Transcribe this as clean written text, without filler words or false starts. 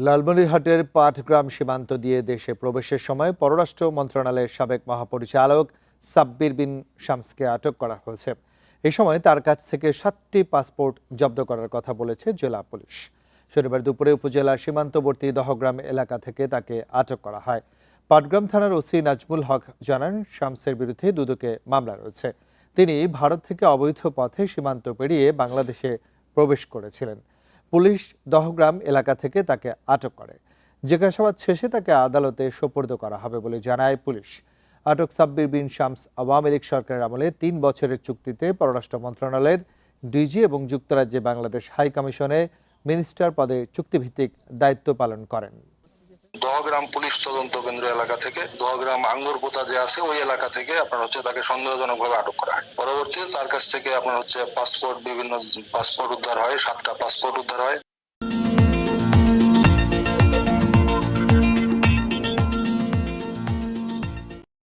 লালমনিরহাটের পাটগ্রাম সীমান্ত দিয়ে দেশে প্রবেশের সময় পররাষ্ট্র মন্ত্রণালয়ের সাবেক মহাপরিচালক সাব্বির বিন শামসকে আটক করা হয়েছে। এই সময় তার কাছ থেকে 7টি পাসপোর্ট জব্দ করার কথা বলেছে জেলা পুলিশ। শনিবার দুপুরে উপজেলার সীমান্তবর্তী দহগ্রাম এলাকা থেকে তাকে আটক করা হয়। পাটগ্রাম থানার ওসি নাজমুল হক জানান, শামসের বিরুদ্ধে দুদকে মামলা রয়েছে। তিনি ভারত থেকে অবৈধ পথে সীমান্ত পেরিয়ে বাংলাদেশে প্রবেশ করেছিলেন। পুলিশ দহগ্রাম এলাকা থেকে তাকে আটক করে। জিজ্ঞাসাবাদ শেষে তাকে আদালতে সোপর্দ করা হবে বলে জানায় পুলিশ। আটক সাব্বির বিন শামস আওয়ামী লীগ সরকারের আমলে 3 বছরের চুক্তিতে পররাষ্ট্র মন্ত্রণালয়ের ডিজি এবং যুক্তরাজ্যে বাংলাদেশ হাই কমিশনে মিনিস্টার পদে চুক্তিভিত্তিক দায়িত্ব পালন করেন। দহগ্রাম পুলিশ তদন্ত কেন্দ্র এলাকা থেকে, দহগ্রাম আঙ্গুরপোতা যে আছে ওই এলাকা থেকে তাকে সন্দেহজনকভাবে আটক করা হয়। পরবর্তীতে তার কাছ থেকে বিভিন্ন পাসপোর্ট উদ্ধার হয়, 7টা পাসপোর্ট উদ্ধার হয়।